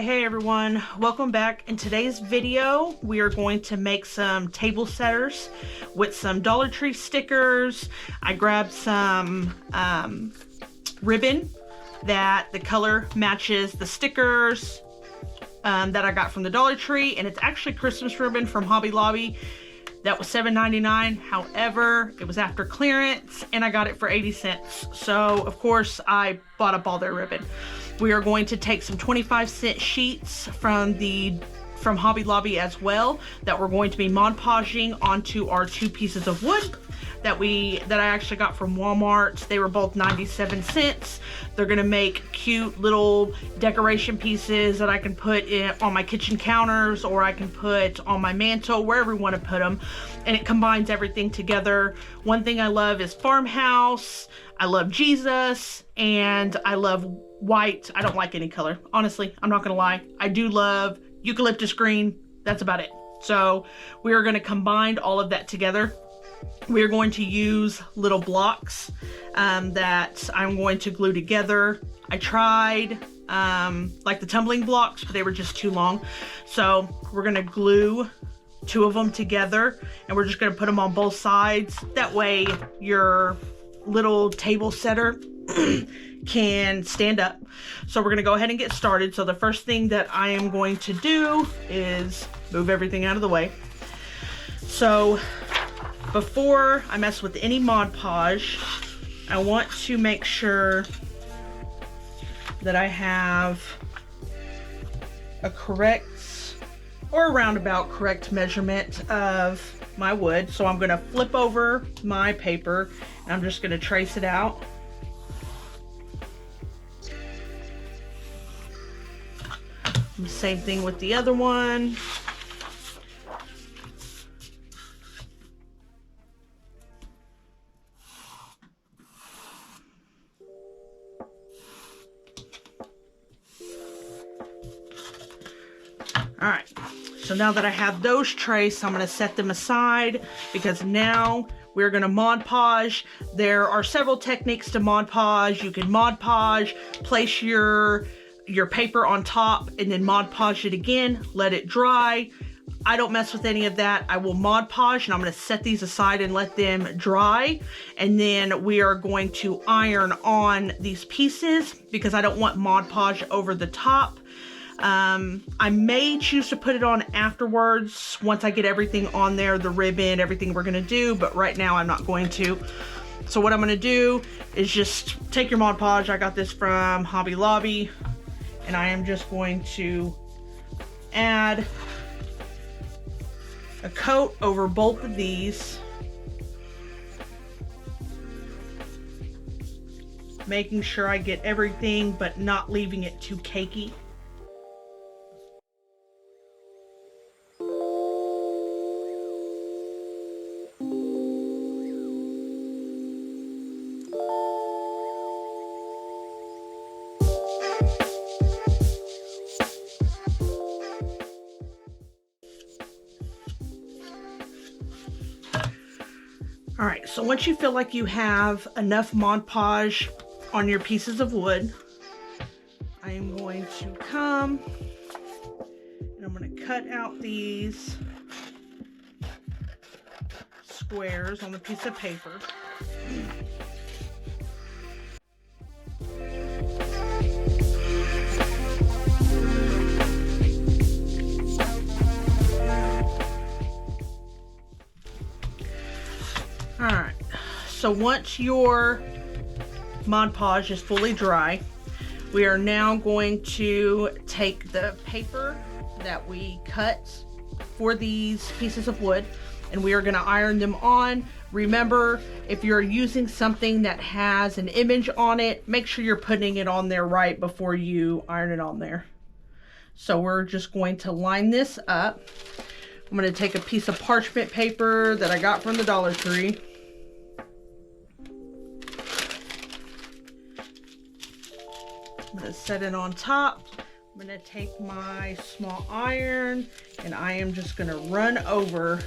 Hey everyone, welcome back. In today's video we are going to make some table setters with some Dollar Tree stickers. I grabbed some ribbon that the color matches the stickers that I got from the Dollar Tree, and it's actually Christmas ribbon from Hobby Lobby. That was $7.99. However, it was after clearance and I got it for 80 cents. So of course I bought up all their ribbon. We are going to take some 25-cent sheets from Hobby Lobby as well that we're going to be Mod Podging onto our two pieces of wood that I actually got from Walmart. They were both 97 cents. They're gonna make cute little decoration pieces that I can put on my kitchen counters, or I can put on my mantle, wherever you want to put them, and it combines everything together. One thing I love is farmhouse, I love Jesus, and I love white. I don't like any color, honestly, I'm not gonna lie. I do love eucalyptus green, that's about it. So we are going to combine all of that together. We are going to use little blocks that I'm going to glue together. I tried like the tumbling blocks, but they were just too long. So we're going to glue two of them together, and we're just going to put them on both sides. That way your little table setter can stand up. So we're going to go ahead and get started. So the first thing that I am going to do is move everything out of the way. So before I mess with any Mod Podge, I want to make sure that I have a correct or roundabout correct measurement of my wood. So I'm going to flip over my paper and I'm just going to trace it out. Same thing with the other one. All right, so now that I have those traced, I'm going to set them aside because now we're going to Mod Podge. There are several techniques to Mod Podge. You can Mod Podge, place your paper on top and then Mod Podge it again, let it dry. I don't mess with any of that. I will Mod Podge, and I'm going to set these aside and let them dry, and then we are going to iron on these pieces because I don't want Mod Podge over the top. I may choose to put it on afterwards once I get everything on there, the ribbon, everything we're going to do, but right now I'm not going to. So what I'm going to do is just take your Mod Podge. I got this from Hobby Lobby, and I am just going to add a coat over both of these, making sure I get everything but not leaving it too cakey. All right, so once you feel like you have enough Mod Podge on your pieces of wood, I am going to come and I'm going to cut out these squares on the piece of paper. Alright, so once your Mod Podge is fully dry, we are now going to take the paper that we cut for these pieces of wood and we are going to iron them on. Remember, if you're using something that has an image on it, make sure you're putting it on there right before you iron it on there. So we're just going to line this up. I'm going to take a piece of parchment paper that I got from the Dollar Tree. I'm going to set it on top. I'm going to take my small iron and I am just going to run over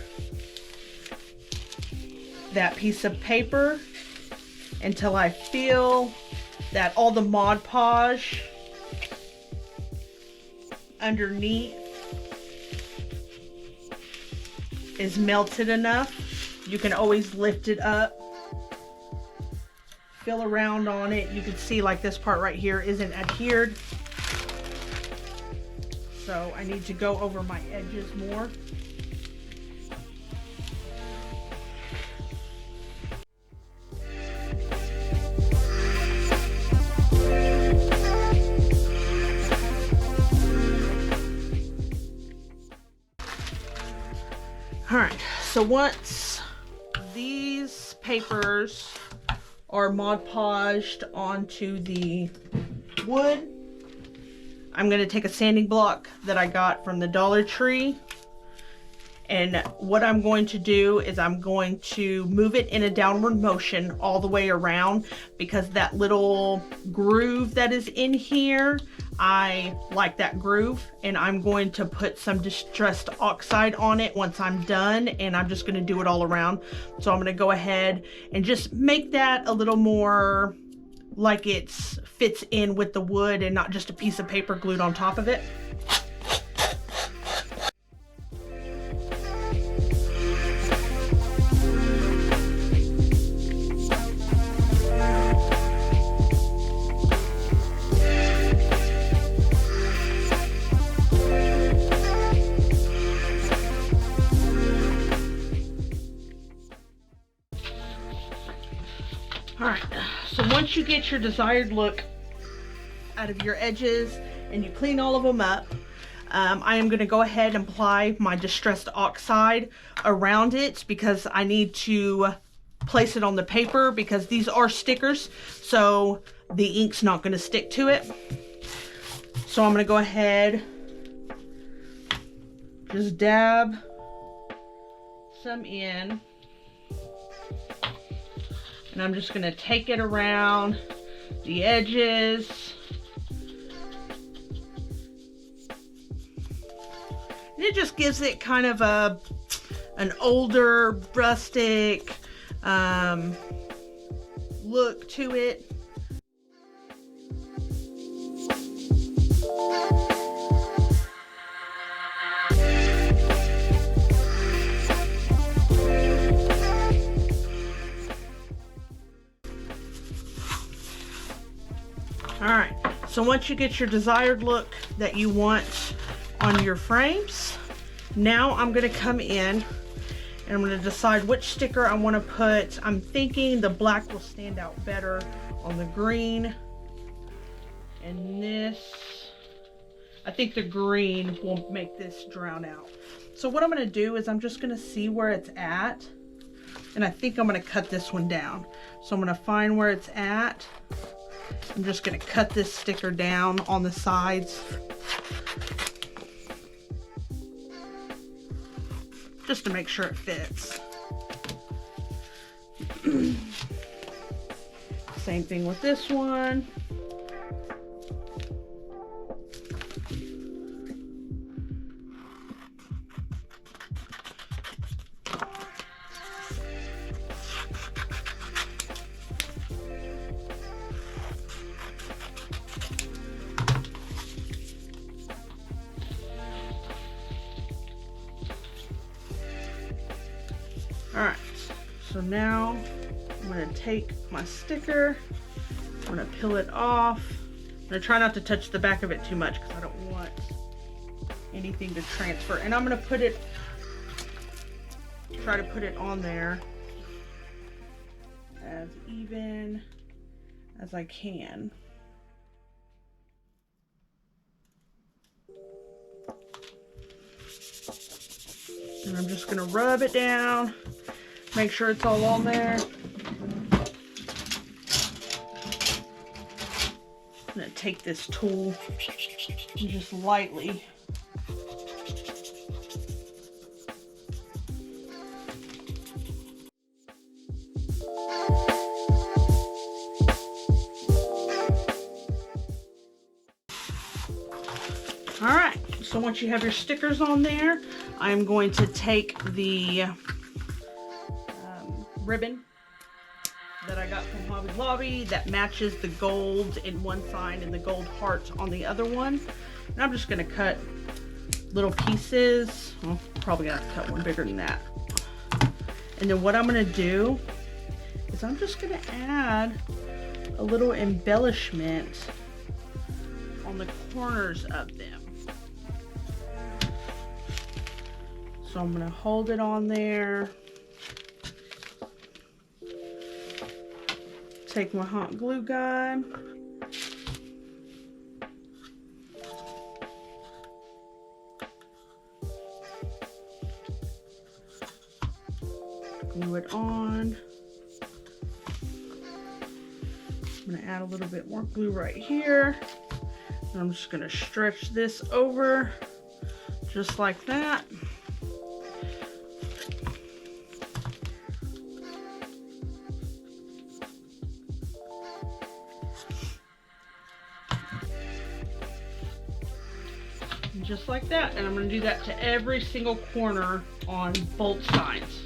that piece of paper until I feel that all the Mod Podge underneath is melted enough. You can always lift it up, feel around on it. You can see like this part right here isn't adhered. So I need to go over my edges more. All right, so once these papers are Mod Podged onto the wood, I'm going to take a sanding block that I got from the Dollar Tree, and what I'm going to do is I'm going to move it in a downward motion all the way around, because that little groove that is in here, I like that groove, and I'm going to put some distressed oxide on it once I'm done, and I'm just going to do it all around. So I'm going to go ahead and just make that a little more like it fits in with the wood and not just a piece of paper glued on top of it. Alright, so once you get your desired look out of your edges and you clean all of them up, I am going to go ahead and apply my distressed oxide around it, because I need to place it on the paper, because these are stickers, so the ink's not going to stick to it. So I'm going to go ahead, just dab some in. And I'm just going to take it around the edges. And it just gives it kind of an older, rustic look to it. Alright, so once you get your desired look that you want on your frames, now I'm going to come in and I'm going to decide which sticker I want to put. I'm thinking the black will stand out better on the green, and this, I think the green will make this drown out. So what I'm going to do is I'm just going to see where it's at, and I think I'm going to cut this one down. So I'm going to find where it's at. I'm just going to cut this sticker down on the sides, just to make sure it fits. Same thing with this one. Alright, so now I'm going to take my sticker, I'm going to peel it off. I'm going to try not to touch the back of it too much because I don't want anything to transfer. And I'm going to try to put it on there as even as I can. And I'm just going to rub it down, make sure it's all on there. I'm going to take this tool and just lightly Alright, so once you have your stickers on there, I'm going to take the ribbon that I got from Hobby Lobby that matches the gold in one side and the gold heart on the other one. And I'm just gonna cut little pieces. Well, probably gonna cut one bigger than that. And then what I'm gonna do is I'm just gonna add a little embellishment on the corners of them. So I'm gonna hold it on there. Take my hot glue gun. Glue it on. I'm gonna add a little bit more glue right here. And I'm just gonna stretch this over just like that. And just like that. And I'm gonna do that to every single corner on both sides.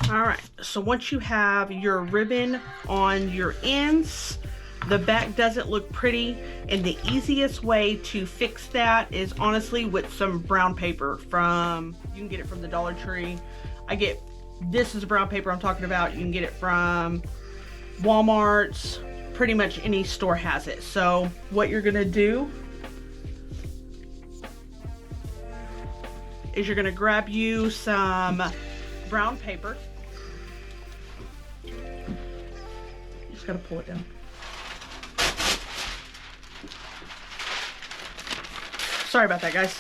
Alright, so once you have your ribbon on your ends, the back doesn't look pretty, and the easiest way to fix that is honestly with some brown paper from, you can get it from the Dollar Tree. This is brown paper I'm talking about. You can get it from Walmart's, pretty much any store has it. So what you're gonna do is you're gonna grab you some brown paper. Just gotta pull it down. Sorry about that, guys.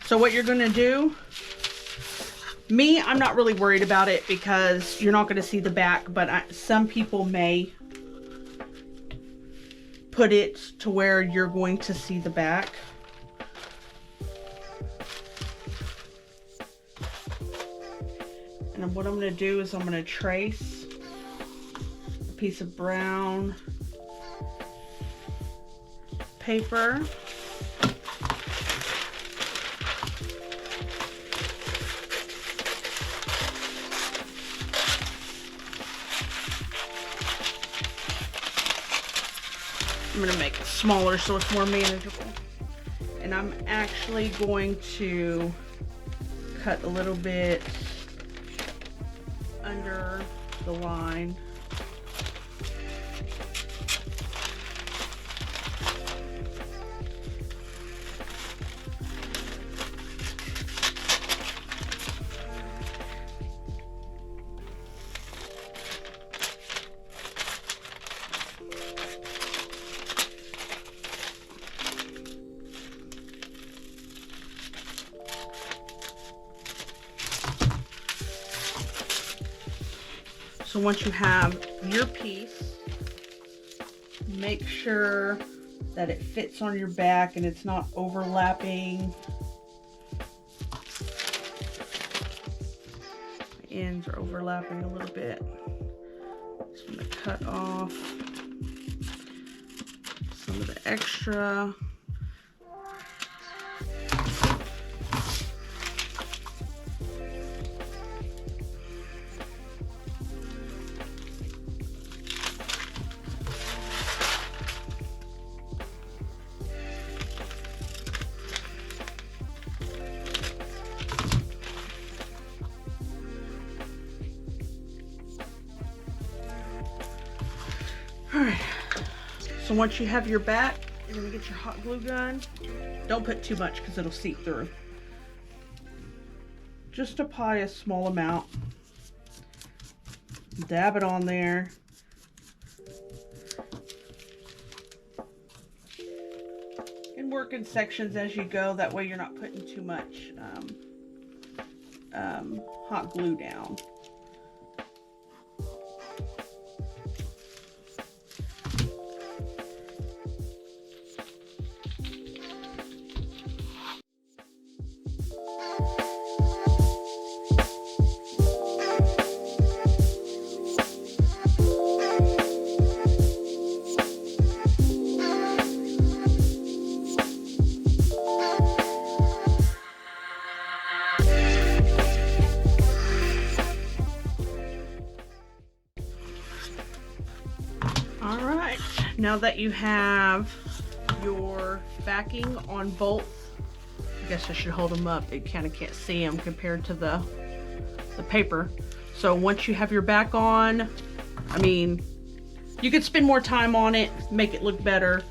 So what you're gonna do, I'm not really worried about it because you're not gonna see the back, but some people may put it to where you're going to see the back. And then what I'm gonna do is I'm gonna trace a piece of brown paper. I'm gonna make it smaller so it's more manageable. And I'm actually going to cut a little bit under the line. So once you have your piece, make sure that it fits on your back and it's not overlapping. The ends are overlapping a little bit. So I'm going to cut off some of the extra. Alright, so once you have your back, you're going to get your hot glue gun. Don't put too much because it'll seep through. Just apply a small amount. Dab it on there. And work in sections as you go. That way you're not putting too much hot glue down. Alright, now that you have your backing on both, I guess I should hold them up, it kind of can't see them compared to the paper. So once you have your back on, I mean, you could spend more time on it, make it look better.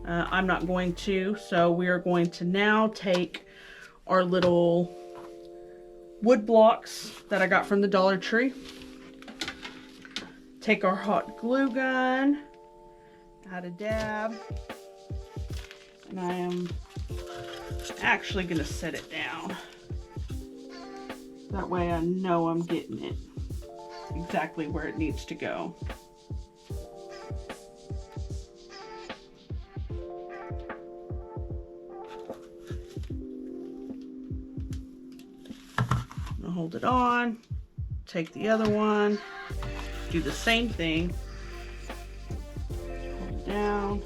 I'm not going to, so we are going to now take our little wood blocks that I got from the Dollar Tree. Take our hot glue gun, add a dab, and I am actually going to set it down. That way I know I'm getting it exactly where it needs to go. I'll hold it on, take the other one. Do the same thing. Hold it down.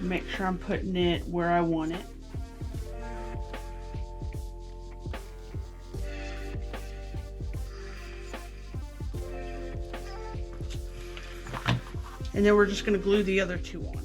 Make sure I'm putting it where I want it. And then we're just going to glue the other two on.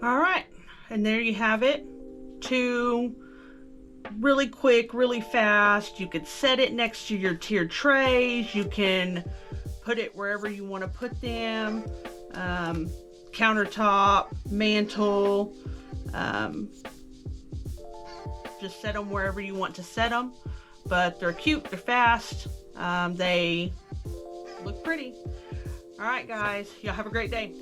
Alright, and there you have it. Two really quick, really fast. You could set it next to your tiered trays. You can put it wherever you want to put them. Countertop, mantle. Just set them wherever you want to set them. But they're cute, they're fast, they look pretty. Alright guys, y'all have a great day.